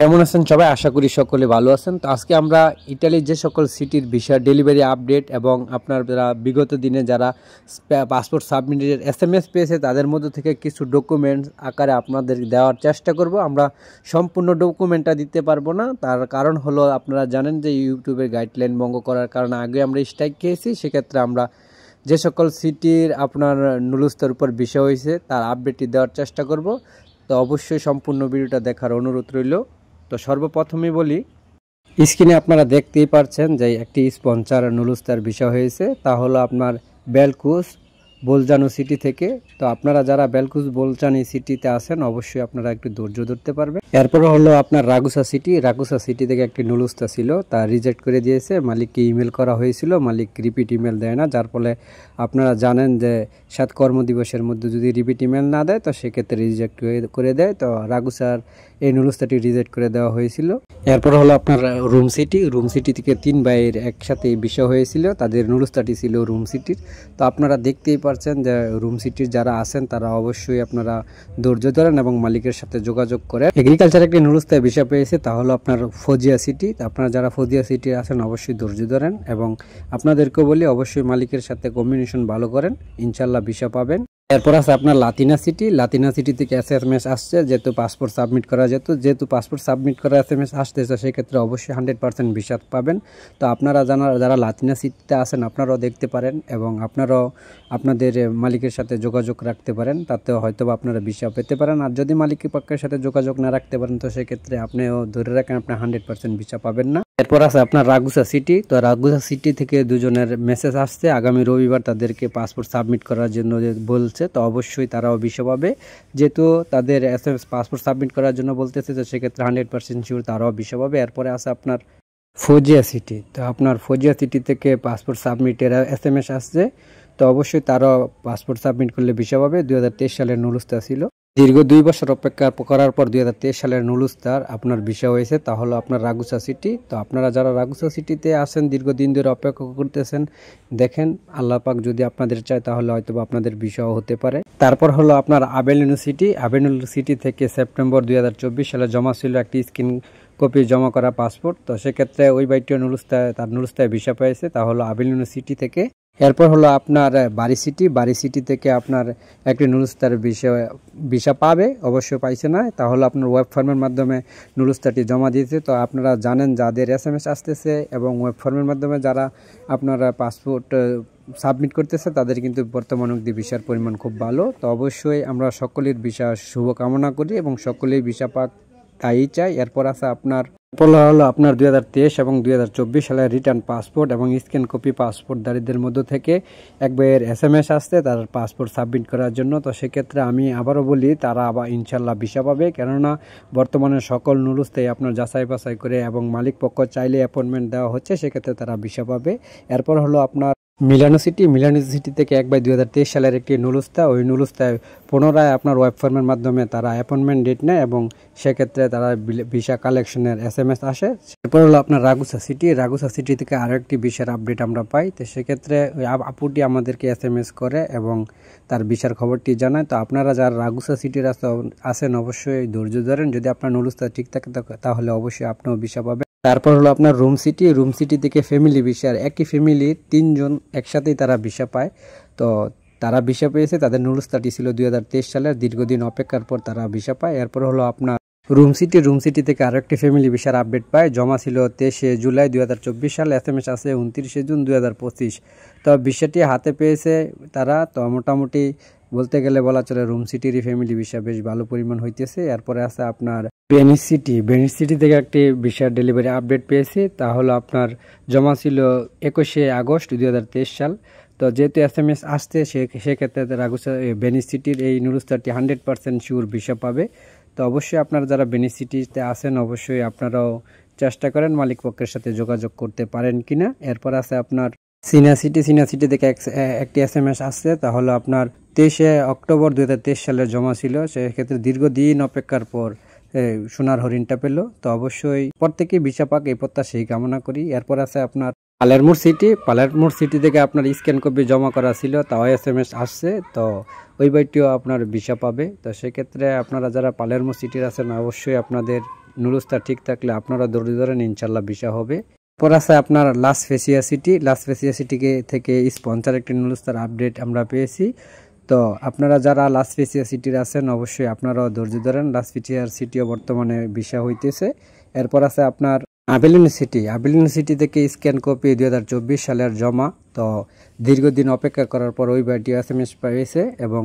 কেমন আছেন সবাই? আশা করি সকলে ভালো আছেন। তো আজকে আমরা ইতালির যে সকল সিটির ভিসা ডেলিভারি আপডেট এবং আপনার যারা বিগত দিনে যারা পাসপোর্ট সাবমিটের এসএমএস পেয়েছে তাদের মধ্যে থেকে কিছু ডকুমেন্টস আকারে আপনাদের দেওয়ার চেষ্টা করব। আমরা সম্পূর্ণ ডকুমেন্টটা দিতে পারবো না, তার কারণ হলো আপনারা জানেন যে ইউটিউবের গাইডলাইন ভঙ্গ করার কারণে আগে আমরা স্ট্রাইক খেয়েছি। সেক্ষেত্রে আমরা যে সকল সিটির আপনার নুলুস্তার উপর বিষয় হয়েছে তার আপডেটটি দেওয়ার চেষ্টা করব। তো অবশ্যই সম্পূর্ণ ভিডিওটা দেখার অনুরোধ রইল। তো সর্বপ্রথমেই বলি, স্ক্রিনে আপনারা দেখতেই পাচ্ছেন যে একটি স্পন্সর নুলুস্তার বিষয় হয়েছে, তা হলো আপনার বেলকুস বোলজানো সিটি থেকে। তো আপনারা যারা বেলকুস বোলজানি সিটিতে আছেন অবশ্যই আপনারা একটু ধৈর্য ধরতে পারবেন। এরপর হলো আপনার রাগুসা সিটি থেকে একটি নুলুস্তা ছিল, তা রিজেক্ট করে দিয়েছে। মালিককে ইমেল করা হয়েছিল, মালিক রিপিট ইমেল দেয় না, যার ফলে আপনারা জানেন যে 7 কর্মদিবসের মধ্যে যদি রিপিট ইমেল না দেয় তো সেক্ষেত্রে রিজেক্ট করে দেয়। তো রাগুসার এই নুলুস্তাটি রিজেক্ট করে দেওয়া হয়েছিল। এরপর হলো আপনার রুম সিটি থেকে 3 ভাইয়ের একসাথে বিষয় হয়েছিল, তাদের নুলুস্তাটি ছিল রুম সিটির। তো আপনারা দেখতেই পারছেন যে রুম সিটির যারা আছেন তারা অবশ্যই আপনারা ধৈর্য ধরেন এবং মালিকের সাথে যোগাযোগ করেন। এগ্রিকালচার একটি নুলুস্তায় বিষয় পেয়েছে, তা হলো আপনার ফজিয়া সিটি। আপনারা যারা ফজিয়া সিটি আছেন অবশ্যই ধৈর্য ধরেন এবং আপনাদেরকেও বলি অবশ্যই মালিকের সাথে কম্বিনেশন ভালো করেন, ইনশাল্লাহ বিষয় পাবেন। এরপর আছে আপনার লাতিনা সিটি থেকে এসএমএস আসছে, যেহেতু পাসপোর্ট সাবমিট করা যেহেতু পাসপোর্ট সাবমিট করা এসএমএস আসতেছে সেক্ষেত্রে অবশ্যই 100% ভিসা পাবেন। তো আপনারা যারা লাতিনা সিটিতে আছেন আপনারাও দেখতে পারেন এবং আপনারাও আপনাদের মালিকের সাথে যোগাযোগ রাখতে পারেন, তাতেও হয়তো আপনারা ভিসা পেতে পারেন। আর যদি মালিকের পক্ষের সাথে যোগাযোগ না রাখতে পারেন তো সেক্ষেত্রে আপনিও ধরে রাখেন আপনার 100% ভিসা পাবেন না। এরপর আছে আপনার রাগুসা সিটি। তো রাগুসা সিটি থেকে দুজনের মেসেজ আসছে, আগামী রবিবার তাদেরকে পাসপোর্ট সাবমিট করার জন্য বলছে। তো অবশ্যই তারাও বিষয় পাবে, যেহেতু তাদের এসএমএস পাসপোর্ট সাবমিট করার জন্য বলতেছে তো সেক্ষেত্রে 100% শিওর তারাও বিষয় পাবে। এরপরে আছে আপনার ফজিয়া সিটি। তো আপনার ফজিয়া সিটি থেকে পাসপোর্ট সাবমিটের এসএমএস আসছে, তো অবশ্যই তারাও পাসপোর্ট সাবমিট করলে বিষয় পাবে। 2023 সালের নুলুস্তা ছিল, দীর্ঘ 2 বছর অপেক্ষা করার পর 2023 সালের নুলুস্তার আপনার বিষয় হয়েছে, তা হলো আপনার রাগুসা সিটি। তো আপনারা যারা রাগুসা সিটিতে আসেন দীর্ঘদিন ধরে অপেক্ষা করতেছেন, দেখেন আল্লাহ পাক যদি আপনাদের চায় তাহলে হয়তো আপনাদের বিষয় হতে পারে। তারপর হলো আপনার আবেলিনো সিটি থেকে সেপ্টেম্বর 2024 সালে জমা ছিল একটি স্ক্রিন কপি জমা করা পাসপোর্ট। তো সেক্ষেত্রে ওই বাইটিও নুলুস্তায় ভিসা পেয়েছে, তা হলো আবেলিনো সিটি থেকে। এরপর হলো আপনার বাড়ি সিটি থেকে আপনার একটি নুলুস্তার ভিসা পাবে, অবশ্যই পাইছে না, তাহলে আপনার ওয়েব ফর্মের মাধ্যমে নুলুস্তারটি জমা দিয়েছে। তো আপনারা জানেন যাদের এসএমএস আসতেছে এবং ওয়েব ফর্মের মাধ্যমে যারা আপনারা পাসপোর্ট সাবমিট করতেছে তাদের কিন্তু বর্তমান অবধি ভিসার পরিমাণ খুব ভালো। তো অবশ্যই আমরা সকলের ভিসা শুভকামনা করি এবং সকলেই ভিসা পাক তাই চাই। এরপর আছে আপনার হলো আপনার 2023 এবং 2024 সালের রিটার্ন পাসপোর্ট এবং স্ক্যান কপি পাসপোর্টধারীদের মধ্য থেকে এক ভাইয়ের এসএমএস আসছে তার পাসপোর্ট সাবমিট করার জন্য। তো সেক্ষেত্রে আমি আবারও বলি তারা আবার ইনশাল্লাহ ভিসা পাবে, কেননা বর্তমানে সকল নুলুস্তায় আপনার যাচাই বাছাই করে এবং মালিক পক্ষ চাইলে অ্যাপয়েন্টমেন্ট দেওয়া হচ্ছে, সেক্ষেত্রে তারা ভিসা পাবে। এরপর হলো আপনার মিলানো সিটি থেকে 1/2023 সালের একটি নুলুস্তা, ওই নুলুস্তায় পুনরায় আপনার ওয়েব ফর্মের মাধ্যমে তারা অ্যাপয়েন্টমেন্ট ডেট নেয় এবং সেক্ষেত্রে তারা ভিসা কালেকশনের এসএমএস আসে। এরপর হলো আপনার রাগুসা সিটি থেকে আরও একটি ভিসার আপডেট আমরা পাই। তো সেক্ষেত্রে ওই আপুটি আমাদেরকে এসএমএস করে এবং তার ভিসার খবরটি জানায়। তো আপনারা যারা রাগুসা সিটির আসেন অবশ্যই ধৈর্য ধরেন, যদি আপনার নুলুস্তা ঠিক থাকে তাহলে অবশ্যই আপনিও ভিসা পাবেন। তারপর হলো আপনার রুম সিটি থেকে ফ্যামিলি ভিসার, একই ফ্যামিলির 3 জন একসাথেই তারা ভিসা পায়। তো তারা ভিসা পেয়েছে, তাদের নুলুস্তাটি ছিল 2023 সালের, দীর্ঘদিন অপেক্ষার পর তারা ভিসা পায়। এরপর হলো আপনার রুম সিটি থেকে আরও একটি ফ্যামিলি ভিসার আপডেট পায়, জমা ছিল 23 জুলাই 2024 সালে, এসএমএস আছে 29 জুন 2025। তো ভিসাটি হাতে পেয়েছে তারা। তো মোটামুটি বলতে গেলে বলা চলে রুম সিটির ফ্যামিলি ভিসা বেশ ভালো পরিমাণ হইতেছে। এরপরে আছে আপনার ভেনিস সিটি থেকে একটি ভিসার ডেলিভারি আপডেট পেয়েছি, তা হলো আপনার জমা ছিল 21 আগস্ট 2023 সাল। তো যেহেতু এসএমএস আসছে সেক্ষেত্রে ভেনিস সিটির এই নুলুস্তারটি 100% শিওর ভিসা পাবে। তো অবশ্যই আপনারা যারা ভেনিস সিটিতে আসেন অবশ্যই আপনারাও চেষ্টা করেন মালিক পক্ষের সাথে যোগাযোগ করতে পারেন কিনা। এরপর আছে আপনার সিনা সিটি থেকে একটি এসএমএস আসছে, তাহলে আপনার 23 অক্টোবর 2023 সালে জমা ছিল, সেক্ষেত্রে দীর্ঘদিন অপেক্ষার পর সোনার হরিণটা পেল। তো অবশ্যই প্রত্যেকেই ভিসা পাক এই প্রত্যাশাই কামনা করি। এরপর আছে আপনার পালেরমোর সিটি থেকে আপনার স্ক্যান কপি জমা করা ছিল, তাও এসএমএস আসছে। তো ওই বাইটিও আপনার ভিসা পাবে। তো সেক্ষেত্রে আপনারা যারা পালেরমো সিটির আছেন অবশ্যই আপনাদের নুরুস্তার ঠিক থাকলে আপনারা ধৈর্য ধরেন, ইনশাল্লাহ ভিসা হবে। পর আছে আপনার লাস ভেসিয়া সিটি। লাস ভেসিয়া সিটি থেকে স্পন্সর একটি নুরুস্তার আপডেট আমরা পেয়েছি। তো আপনারা যারা লাস ভেসিয়া সিটির আছেন অবশ্যই আপনারাও ধৈর্য ধরেন, লাস ভেসিয়া সিটিও বর্তমানে ভিসা হইতেছে। এরপর আছে আপনার আবেলিন সিটি। আবেলিন সিটি থেকে স্ক্যান কপি 2024 সালের জমা। তো দীর্ঘদিন অপেক্ষা করার পর ওই বাড়িটি SMS পেয়েছে এবং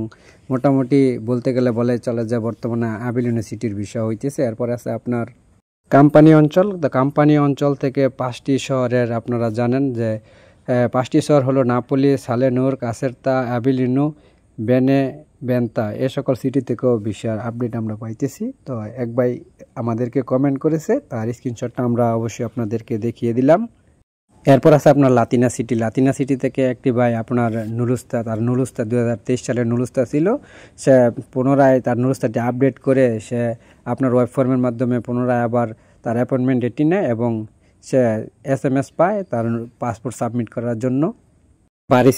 মোটামুটি বলতে গেলে বলে চলে যায় বর্তমানে আবেলিন সিটির ভিসা হইতেছে। এরপর আছে আপনার কোম্পানি অঞ্চল। তো কোম্পানি অঞ্চল থেকে 5টি শহরের আপনারা জানেন যে 5টি শহর হলো নাপোলি, সালেনুর, কাসেরতা, আবিলিনো, বেনেভেন্তো। এ সকল সিটি থেকেও ভিসার আপডেট আমরা পাইতেছি। তো এক ভাই আমাদেরকে কমেন্ট করেছে, তার স্ক্রিনশটটা আমরা অবশ্যই আপনাদেরকে দেখিয়ে দিলাম। এরপর আছে আপনার লাতিনা সিটি। লাতিনা সিটি থেকে একটি ভাই আপনার নুরুস্তা, তার নুরুস্তা 2023 সালের নুরুস্তা ছিল, সে পুনরায় তার নুরুস্তাটি আপডেট করে সে আপনার ওয়েব ফর্মের মাধ্যমে পুনরায় আবার তার অ্যাপয়েন্টমেন্ট ডেটটি নেয় এবং সে SMS পায় তার পাসপোর্ট সাবমিট করার জন্য। বারি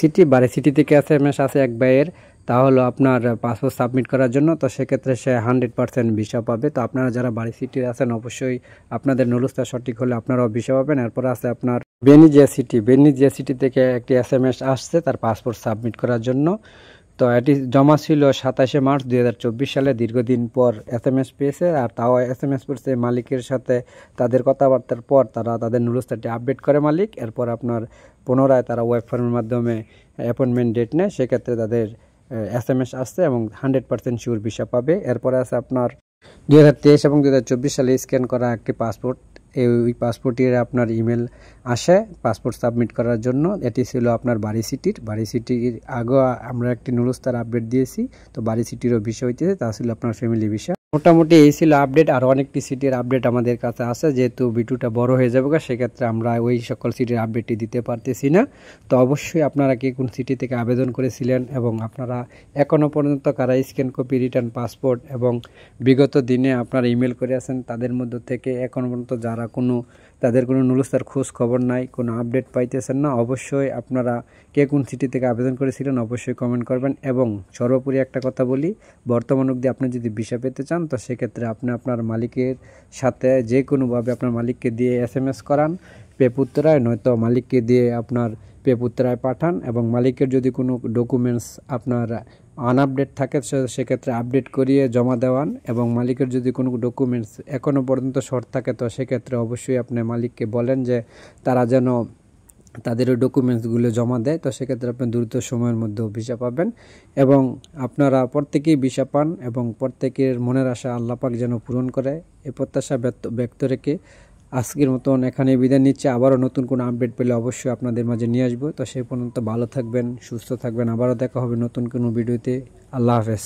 সিটি থেকে SMS আছে এক ভাইয়ের, তা হলো আপনার পাসপোর্ট সাবমিট করার জন্য। তো সেক্ষেত্রে সে 100% ভিসা পাবে। তো আপনারা যারা বারি সিটির আছেন অবশ্যই আপনাদের নুরুস্তা সঠিক হলে আপনারাও ভিসা পাবেন। এরপর আছে আপনার বেনিজিয়া সিটি। বেনিজিয়া সিটি থেকে একটি SMS আসছে তার পাসপোর্ট সাবমিট করার জন্য। তো এটি জমা ছিল 27 মার্চ 2024 সালে। দীর্ঘদিন পর SMS পেয়েছে, আর তাও SMS পেয়েছে মালিকের সাথে তাদের কথাবার্তার পর তারা তাদের নুরুস্তাটি আপডেট করে মালিক। এরপর আপনার পুনরায় তারা ওয়েব ফর্মের মাধ্যমে অ্যাপয়েন্টমেন্ট ডেট নেয়, সেক্ষেত্রে তাদের SMS আসছে এবং 100% শিওর ভিসা পাবে। এরপরে আছে আপনার 2023 এবং 2024 সালে স্ক্যান করা একটি পাসপোর্ট। ওই পাসপোর্টের আপনার ইমেল আসে পাসপোর্ট সাবমিট করার জন্য। এটি ছিল আপনার বারি সিটির। বারি সিটির আগে আমরা একটি নুরুস্তার আপডেট দিয়েছি, তো বারি সিটিরও ভিসা হইতেছে, তা ছিল আপনার ফ্যামিলি ভিসা। মোটামুটি এই ছিল আপডেট। আর অনেকটি সিটির আপডেট আমাদের কাছে আছে, যেহেতু ভিডিওটা বড় হয়ে যাবে সেক্ষেত্রে আমরা ওই সকল সিটির আপডেটটি দিতে পারতেছি না। তো অবশ্যই আপনারা কে কোন সিটি থেকে আবেদন করেছিলেন এবং আপনারা এখনও পর্যন্ত কারা স্ক্যান কপি, রিটার্ন পাসপোর্ট এবং বিগত দিনে আপনারা ইমেল করে আছেন, তাদের মধ্য থেকে এখনও পর্যন্ত যারা তাদের কোনো নুরুস্তার খোঁজ খবর নাই, কোনো আপডেট পাইতেছেন না, অবশ্যই আপনারা কে কোন সিটি থেকে আবেদন করেছিলেন অবশ্যই কমেন্ট করবেন। এবং সর্বোপরি একটা কথা বলি, বর্তমান অবধি আপনি যদি ভিসা পেতে চান তো সেক্ষেত্রে আপনি আপনার মালিকের সাথে যে কোনোভাবে আপনার মালিককে দিয়ে SMS করান পেপুত্রায়, নয়তো মালিককে দিয়ে আপনার পেপুত্রায় পাঠান। এবং মালিকের যদি কোনো ডকুমেন্টস আপনার আনআপডেট থাকে সেক্ষেত্রে আপডেট করিয়ে জমা দেওয়ান। এবং মালিকের যদি কোনো ডকুমেন্টস এখনও পর্যন্ত শর্ট থাকে তো সেক্ষেত্রে অবশ্যই আপনি মালিককে বলেন যে তারা যেন তাদের ওই ডকুমেন্টসগুলো জমা দেয়। তো সেক্ষেত্রে আপনি দ্রুত সময়ের মধ্যেও ভিসা পাবেন এবং আপনারা প্রত্যেকেই ভিসা পান এবং প্রত্যেকের মনের আশা আল্লাহ পাক যেন পূরণ করে, এই প্রত্যাশা ব্যক্ত রেখে আজকের মতন এখানে বিদায় নিচ্ছে। আবারও নতুন কোনো আপডেট পেলে অবশ্যই আপনাদের মাঝে নিয়ে আসবো। তো সেই পর্যন্ত ভালো থাকবেন, সুস্থ থাকবেন, আবারও দেখা হবে নতুন কোনো ভিডিওতে। আল্লাহ হাফেজ।